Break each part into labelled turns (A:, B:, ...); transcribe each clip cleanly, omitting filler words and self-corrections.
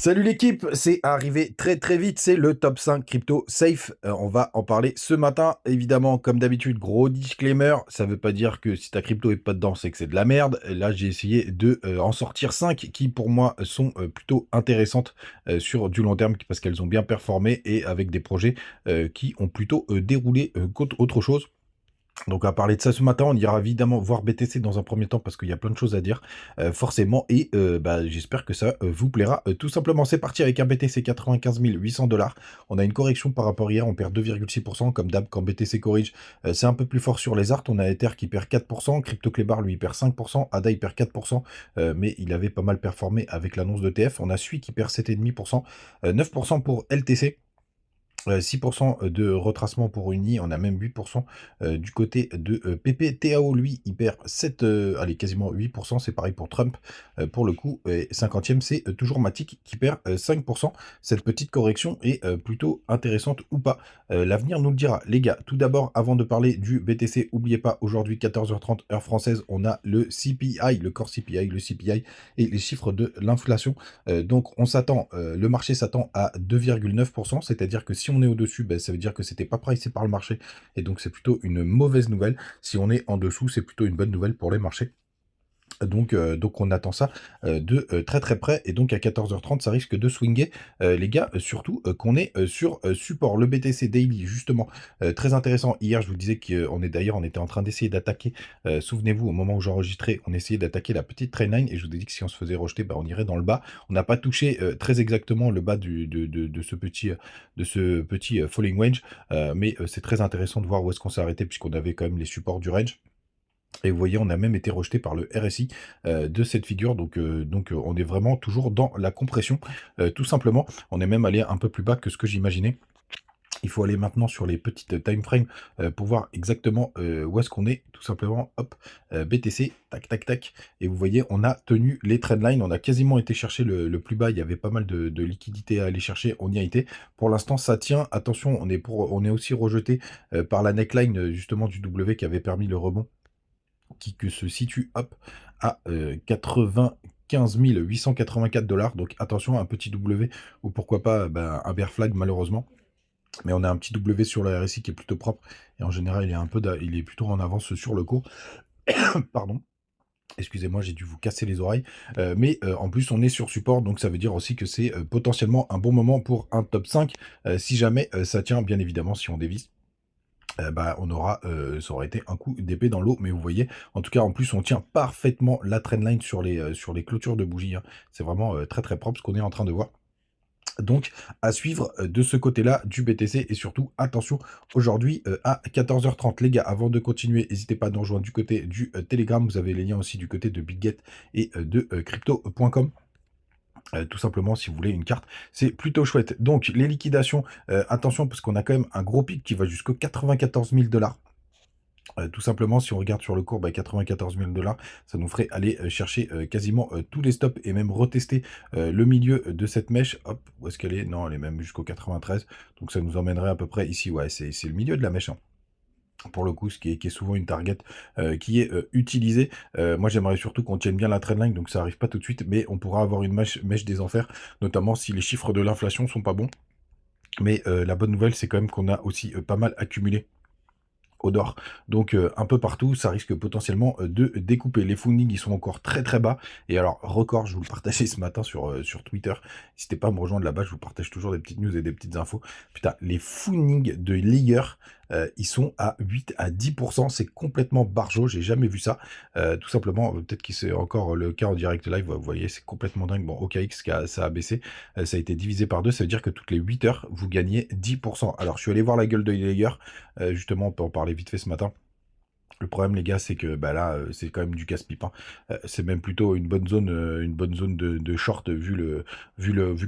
A: Salut l'équipe, c'est arrivé très vite, c'est le top 5 crypto safe. On va en parler ce matin. Évidemment, comme d'habitude, gros disclaimer, ça veut pas dire que si ta crypto est pas dedans, c'est que c'est de la merde. Là, j'ai essayé de en sortir 5 qui pour moi sont plutôt intéressantes sur du long terme parce qu'elles ont bien performé et avec des projets qui ont plutôt déroulé qu'autre chose. Donc, on va parler de ça ce matin. On ira évidemment voir BTC dans un premier temps parce qu'il y a plein de choses à dire, forcément. Et j'espère que ça vous plaira. Tout simplement, c'est parti avec un BTC 95 800 $. On a une correction par rapport à hier. On perd 2,6%. Comme d'hab, quand BTC corrige, c'est un peu plus fort sur les arts. On a Ether qui perd 4%. Crypto Clébar, lui, il perd 5%. ADA, il perd 4%. Mais il avait pas mal performé avec l'annonce de TF. On a Sui qui perd 7,5%. 9% pour LTC. 6% de retracement pour Uni, on a même 8% du côté de PP. TAO, lui, il perd 7, allez, quasiment 8%, c'est pareil pour Trump. Pour le coup, 50e, c'est toujours Matic qui perd 5%. Cette petite correction est plutôt intéressante ou pas. L'avenir nous le dira. Les gars, tout d'abord, avant de parler du BTC, n'oubliez pas, aujourd'hui, 14h30, heure française, on a le CPI, le core CPI, le CPI et les chiffres de l'inflation. Donc, on s'attend, le marché s'attend à 2,9%, c'est-à-dire que si on est au-dessus, ça veut dire que c'était pas pricé par le marché, et donc c'est plutôt une mauvaise nouvelle. Si on est en dessous, c'est plutôt une bonne nouvelle pour les marchés. Donc on attend ça de très près, et donc à 14h30 ça risque de swinger, les gars, surtout qu'on est sur support. Le BTC Daily justement, très intéressant. Hier je vous disais qu'on on était en train d'essayer d'attaquer, souvenez-vous au moment où j'enregistrais, on essayait d'attaquer la petite trendline, et je vous ai dit que si on se faisait rejeter, on irait dans le bas. On n'a pas touché très exactement le bas de ce petit falling wedge, mais c'est très intéressant de voir où est-ce qu'on s'est arrêté, puisqu'on avait quand même les supports du range. Et vous voyez, on a même été rejeté par le RSI de cette figure. Donc, on est vraiment toujours dans la compression, tout simplement. On est même allé un peu plus bas que ce que j'imaginais. Il faut aller maintenant sur les petites time frames pour voir exactement où est-ce qu'on est, tout simplement. Hop, BTC, tac. Et vous voyez, on a tenu les trendlines. On a quasiment été chercher le plus bas. Il y avait pas mal de liquidités à aller chercher. On y a été. Pour l'instant, ça tient. Attention, on est aussi rejeté par la neckline justement du W qui avait permis le rebond, qui se situe, hop, à 95 884 $. Donc attention, un petit W, ou pourquoi pas un bear flag malheureusement. Mais on a un petit W sur le RSI qui est plutôt propre, et en général il est plutôt en avance sur le cours. Pardon. Excusez-moi, j'ai dû vous casser les oreilles. Mais en plus, on est sur support, donc ça veut dire aussi que c'est potentiellement un bon moment pour un top 5. Si jamais ça tient, bien évidemment, si on dévisse, ça aurait été un coup d'épée dans l'eau. Mais vous voyez, en tout cas, en plus, on tient parfaitement la trendline sur les clôtures de bougies, hein. C'est vraiment très propre ce qu'on est en train de voir. Donc, à suivre de ce côté-là du BTC, et surtout, attention, aujourd'hui à 14h30, les gars, avant de continuer, n'hésitez pas à nous rejoindre du côté du Telegram. Vous avez les liens aussi du côté de BitGet et de crypto.com. Tout simplement, si vous voulez une carte, c'est plutôt chouette. Donc, les liquidations, attention, parce qu'on a quand même un gros pic qui va jusqu'aux 94 000 $. Tout simplement, si on regarde sur le cours, 94 000 $, ça nous ferait aller chercher quasiment tous les stops, et même retester le milieu de cette mèche. Hop, où est-ce qu'elle est? Non, elle est même jusqu'au 93. Donc ça nous emmènerait à peu près ici. Ouais, c'est le milieu de la mèche, hein. Pour le coup, ce qui est souvent une target qui est utilisée. Moi, j'aimerais surtout qu'on tienne bien la trendline, donc ça arrive pas tout de suite, mais on pourra avoir une mèche des enfers, notamment si les chiffres de l'inflation sont pas bons. Mais la bonne nouvelle, c'est quand même qu'on a aussi pas mal accumulé au nord. Donc un peu partout, ça risque potentiellement de découper. Les fundings, ils sont encore très bas. Et alors, record, je vous le partageais ce matin sur Twitter. N'hésitez pas à me rejoindre là-bas, je vous partage toujours des petites news et des petites infos. Putain, les fundings de Layer, ils sont à 8 à 10%. C'est complètement barjot, j'ai jamais vu ça. Tout simplement, peut-être que c'est encore le cas en direct live. Vous voyez, c'est complètement dingue. Bon, OKX, ça a baissé. Ça a été divisé par 2. Ça veut dire que toutes les 8 heures, vous gagnez 10%. Alors, je suis allé voir la gueule de Layer. Justement, on peut en parler vite fait ce matin. Le problème, les gars, c'est que là, c'est quand même du casse-pipe, hein. C'est même plutôt une bonne zone de short, vu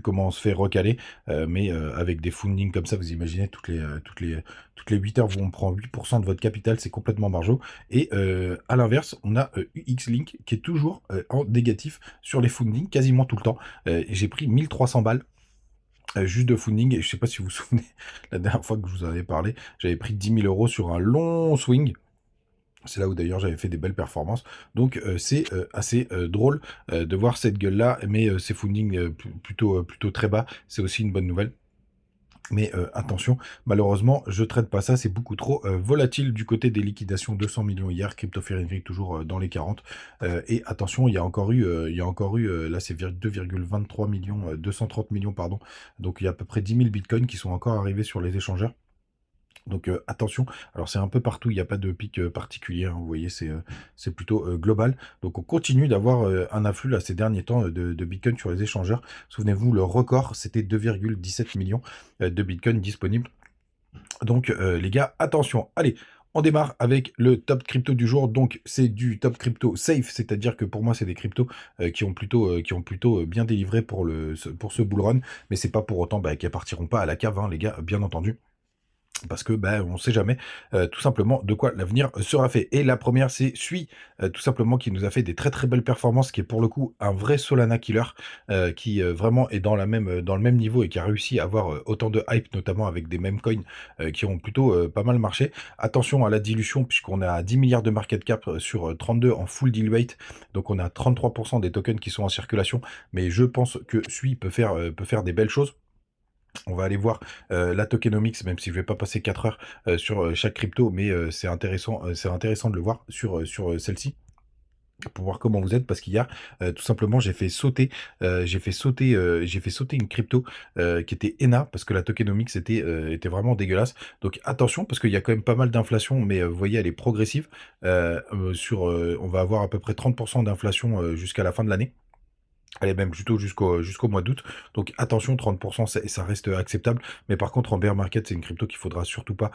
A: comment on se fait recaler. Mais avec des fundings comme ça, vous imaginez, toutes les 8 heures, on prend 8% de votre capital, c'est complètement margeau. Et à l'inverse, on a UX-Link qui est toujours en négatif sur les fundings, quasiment tout le temps. Et j'ai pris 1300 balles. Juste de funding, et je sais pas si vous vous souvenez, la dernière fois que je vous en avais parlé, j'avais pris 10 000 € sur un long swing. C'est là où d'ailleurs j'avais fait des belles performances. Donc c'est assez drôle de voir cette gueule-là, mais ces fundings plutôt très bas, c'est aussi une bonne nouvelle. Mais attention, malheureusement, je traite pas ça, c'est beaucoup trop volatile du côté des liquidations. 200 millions hier, Crypto Ferengic toujours dans les 40. Et attention, là c'est 2,23 millions, 230 millions, pardon. Donc il y a à peu près 10 000 bitcoins qui sont encore arrivés sur les échangeurs. Donc attention, alors c'est un peu partout, il n'y a pas de pic particulier, hein, vous voyez, c'est plutôt global. Donc on continue d'avoir un afflux là, ces derniers temps de Bitcoin sur les échangeurs. Souvenez-vous, le record, c'était 2,17 millions de Bitcoin disponibles. Donc les gars, attention, allez, on démarre avec le top crypto du jour. Donc c'est du top crypto safe, c'est-à-dire que pour moi c'est des cryptos qui ont plutôt bien délivré pour ce bull run, mais c'est pas pour autant qu'elles partiront pas à la cave, hein, les gars, bien entendu. Parce que on ne sait jamais tout simplement de quoi l'avenir sera fait. Et la première, c'est Sui, tout simplement, qui nous a fait des très très belles performances, qui est pour le coup un vrai Solana killer, qui vraiment est dans le même niveau et qui a réussi à avoir autant de hype, notamment avec des meme coins qui ont plutôt pas mal marché. Attention à la dilution, puisqu'on a 10 milliards de market cap sur 32 en full deal weight, donc on a 33% des tokens qui sont en circulation, mais je pense que Sui peut faire des belles choses. On va aller voir la tokenomics, même si je vais pas passer 4 heures sur chaque crypto, mais c'est intéressant de le voir sur celle-ci pour voir comment vous êtes, parce qu'hier, tout simplement, j'ai fait sauter une crypto qui était ENA, parce que la tokenomics était vraiment dégueulasse. Donc attention, parce qu'il y a quand même pas mal d'inflation, mais vous voyez, elle est progressive. On va avoir à peu près 30% d'inflation jusqu'à la fin de l'année. Elle est même plutôt jusqu'au mois d'août. Donc attention, 30%, ça reste acceptable. Mais par contre, en bear market, c'est une crypto qu'il faudra surtout pas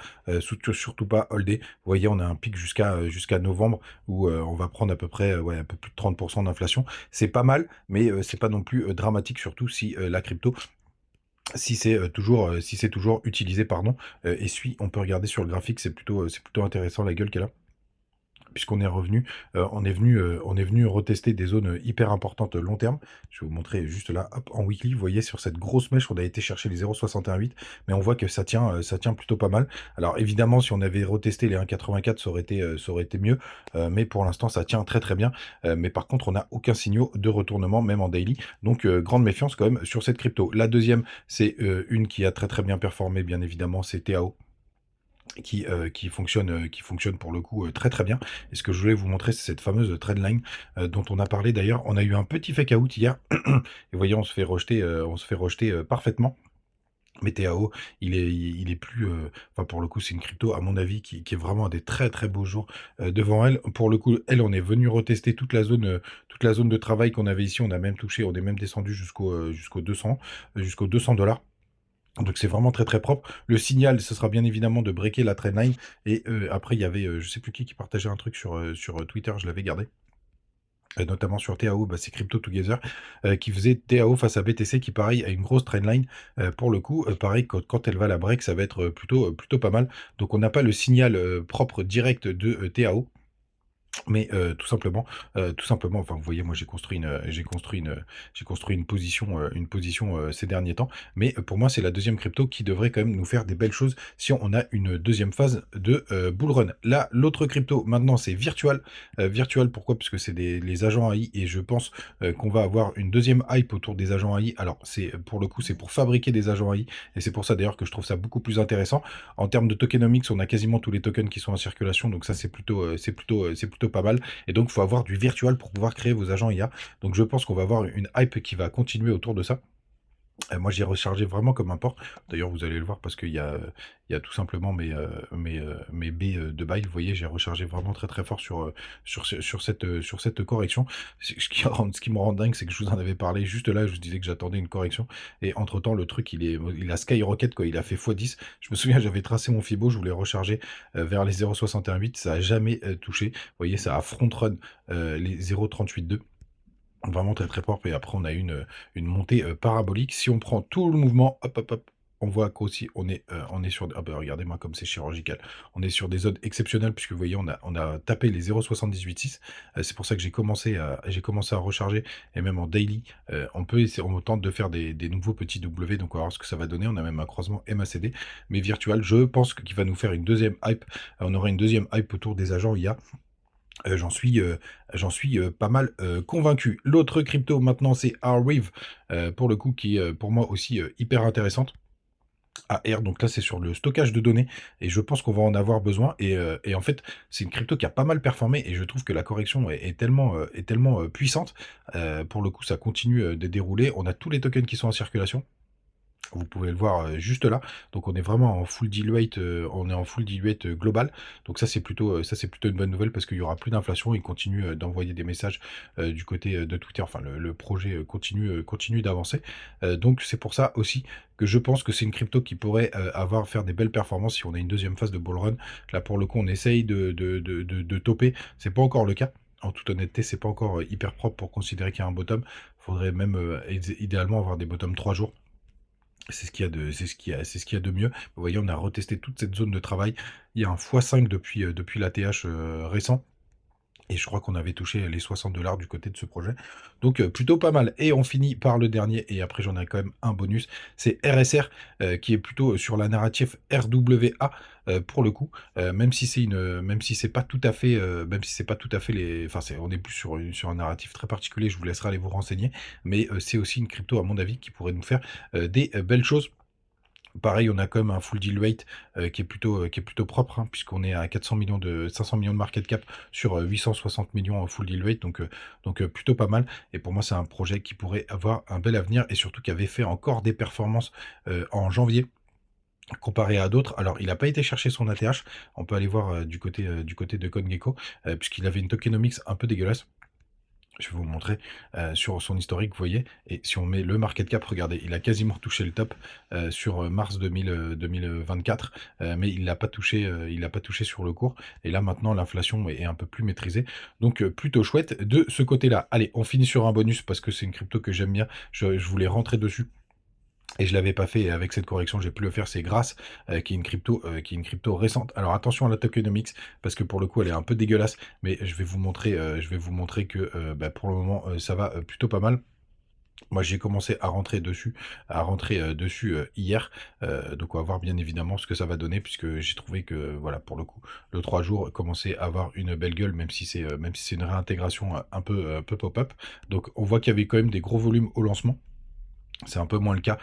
A: holder. Vous voyez, on a un pic jusqu'à novembre où on va prendre à peu près un peu plus de 30% d'inflation. C'est pas mal, mais c'est pas non plus dramatique, surtout si la crypto, si c'est toujours utilisé, pardon. Et on peut regarder sur le graphique, c'est plutôt intéressant la gueule qu'elle a, puisqu'on est revenu, on est venu retester des zones hyper importantes long terme. Je vais vous montrer juste là, hop, en weekly, vous voyez sur cette grosse mèche, on a été chercher les 0,618, mais on voit que ça tient plutôt pas mal. Alors évidemment, si on avait retesté les 1,84, ça aurait été mieux, mais pour l'instant, ça tient très très bien. Mais par contre, on n'a aucun signal de retournement, même en daily. Donc grande méfiance quand même sur cette crypto. La deuxième, c'est une qui a très très bien performé, bien évidemment, c'est TAO qui fonctionne pour le coup très très bien. Et ce que je voulais vous montrer, c'est cette fameuse trendline dont on a parlé d'ailleurs. On a eu un petit fake out hier. Et vous voyez, on se fait rejeter parfaitement. Mais TAO, il est plus. Enfin, pour le coup, c'est une crypto, à mon avis, qui est vraiment à des très très beaux jours devant elle. Pour le coup, elle, on est venu retester toute la zone de travail qu'on avait ici. On est même descendu jusqu'au 200, jusqu'aux 200 $. Donc c'est vraiment très très propre. Le signal, ce sera bien évidemment de breaker la trendline. Et après, il y avait, je sais plus qui partageait un truc sur Twitter, je l'avais gardé. Notamment sur TAO, c'est Crypto Together, qui faisait TAO face à BTC, qui pareil a une grosse trendline. Pour le coup, pareil, quand elle va la break, ça va être plutôt pas mal. Donc on n'a pas le signal propre direct de TAO. Mais tout simplement, enfin, vous voyez, moi, j'ai construit une position ces derniers temps. Mais pour moi, c'est la deuxième crypto qui devrait quand même nous faire des belles choses si on a une deuxième phase de bull run. Là, l'autre crypto, maintenant, c'est Virtual. Virtual, pourquoi? Parce que c'est les agents AI, et je pense qu'on va avoir une deuxième hype autour des agents AI. Alors, pour le coup, c'est pour fabriquer des agents AI, et c'est pour ça d'ailleurs que je trouve ça beaucoup plus intéressant. En termes de tokenomics, on a quasiment tous les tokens qui sont en circulation, donc ça, c'est plutôt pas mal. Et donc, il faut avoir du virtual pour pouvoir créer vos agents IA. Donc, je pense qu'on va avoir une hype qui va continuer autour de ça. Moi, j'ai rechargé vraiment comme un porc. D'ailleurs, vous allez le voir parce qu'il y a tout simplement mes baies de bail. Vous voyez, j'ai rechargé vraiment très très fort sur cette correction. Ce qui me rend dingue, c'est que je vous en avais parlé juste là. Je vous disais que j'attendais une correction. Et entre-temps, le truc, il a skyrocket, quoi. Il a fait x10. Je me souviens, j'avais tracé mon Fibo. Je voulais recharger vers les 0,618. Ça a jamais touché. Vous voyez, ça a front run les 0,382. Vraiment très très propre. Et après, on a une montée parabolique. Si on prend tout le mouvement, hop, hop, hop. On voit qu'aussi on est sur ah bah, regardez-moi comme c'est chirurgical. On est sur des zones exceptionnelles puisque vous voyez on a tapé les 0,786. C'est pour ça que j'ai commencé à recharger et même en daily, on tente de faire des nouveaux petits W, donc on va voir ce que ça va donner. On a même un croisement MACD, mais virtual. Je pense qu'il va nous faire une deuxième hype. On aura une deuxième hype autour des agents IA. J'en suis pas mal, convaincu. L'autre crypto maintenant, c'est Arweave, pour le coup qui est, pour moi aussi, hyper intéressante. AR, donc là, c'est sur le stockage de données et je pense qu'on va en avoir besoin et en fait, c'est une crypto qui a pas mal performé et je trouve que la correction est tellement puissante. Pour le coup, ça continue, de dérouler. On a tous les tokens qui sont en circulation. Vous pouvez le voir, juste là. Donc on est vraiment en full deal rate, on est en full deal rate, global. Donc ça c'est plutôt une bonne nouvelle parce qu'il y aura plus d'inflation. Ils continuent, d'envoyer des messages, du côté, de Twitter. Enfin le projet, continue d'avancer. Donc c'est pour ça aussi que je pense que c'est une crypto qui pourrait, faire des belles performances si on a une deuxième phase de bull run. Là pour le coup, on essaye de toper. C'est pas encore le cas. En toute honnêteté, c'est pas encore, hyper propre pour considérer qu'il y a un bottom. Faudrait même, idéalement avoir des bottoms 3 jours. C'est ce qu'il y a de mieux. Vous voyez, on a retesté toute cette zone de travail. Il y a un x5 depuis l'ATH, récent. Et je crois qu'on avait touché les 60 $ du côté de ce projet. Donc plutôt pas mal. Et on finit par le dernier, et après j'en ai quand même un bonus, c'est RSR, qui est plutôt sur la narrative RWA, pour le coup. Même si c'est pas tout à fait, même si c'est pas tout à fait les. Enfin, on est plus sur un narratif très particulier, je vous laisserai aller vous renseigner. Mais c'est aussi une crypto, à mon avis, qui pourrait nous faire des belles choses. Pareil, on a quand même un full deal rate, qui est plutôt propre, hein, puisqu'on est à 500 millions de market cap sur 860 millions en full deal rate, donc plutôt pas mal. Et pour moi, c'est un projet qui pourrait avoir un bel avenir et surtout qui avait fait encore des performances en janvier comparé à d'autres. Alors, il n'a pas été chercher son ATH. On peut aller voir du côté de CoinGecko, puisqu'il avait une tokenomics un peu dégueulasse. Je vais vous montrer sur son historique, vous voyez. Et si on met le market cap, regardez, il a quasiment touché le top sur mars 2024, mais il l'a pas touché sur le cours. Et là, maintenant, l'inflation est un peu plus maîtrisée. Donc, plutôt chouette de ce côté-là. Allez, on finit sur un bonus parce que c'est une crypto que j'aime bien. Je voulais rentrer dessus. Et je l'avais pas fait, et avec cette correction, j'ai pu le faire. C'est Grass, qui est une crypto récente. Alors attention à la tokenomics, parce que pour le coup, elle est un peu dégueulasse, mais je vais vous montrer que pour le moment, ça va plutôt pas mal. Moi, j'ai commencé à rentrer dessus hier, donc on va voir bien évidemment ce que ça va donner, puisque j'ai trouvé que, voilà, pour le coup, le 3 jours commençait à avoir une belle gueule, même si c'est une réintégration un peu pop-up. Donc on voit qu'il y avait quand même des gros volumes au lancement. C'est un peu moins le cas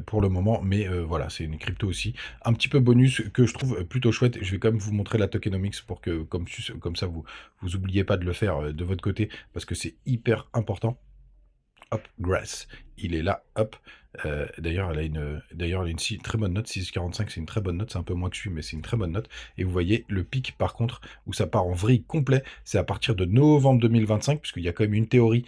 A: pour le moment, mais voilà, c'est une crypto aussi. Un petit peu bonus que je trouve plutôt chouette. Je vais quand même vous montrer la tokenomics pour que, comme ça, vous oubliez pas de le faire de votre côté, parce que c'est hyper important. Hop, Grass, il est là, hop. D'ailleurs, elle a une très bonne note, 6,45, c'est une très bonne note, c'est un peu moins que je suis, mais c'est une très bonne note. Et vous voyez, le pic, par contre, où ça part en vrille complet, c'est à partir de novembre 2025, puisqu'il y a quand même une théorie,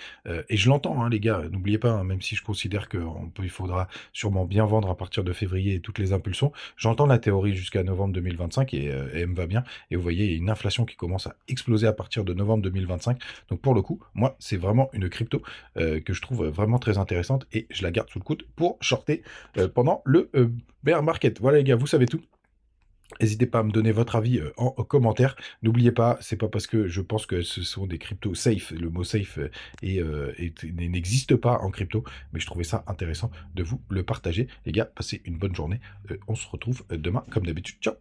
A: et je l'entends, hein, les gars, n'oubliez pas, hein, même si je considère qu'il faudra sûrement bien vendre à partir de février et toutes les impulsions, j'entends la théorie jusqu'à novembre 2025, et elle me va bien. Et vous voyez, il y a une inflation qui commence à exploser à partir de novembre 2025. Donc pour le coup, moi, c'est vraiment une crypto que je trouve vraiment très intéressante, et je la garde sous le coude pour shorter pendant le bear market. Voilà les gars, vous savez tout. N'hésitez pas à me donner votre avis en commentaire. N'oubliez pas, c'est pas parce que je pense que ce sont des cryptos safe, le mot safe n'existe pas en crypto, mais je trouvais ça intéressant de vous le partager. Les gars, passez une bonne journée. On se retrouve demain comme d'habitude. Ciao!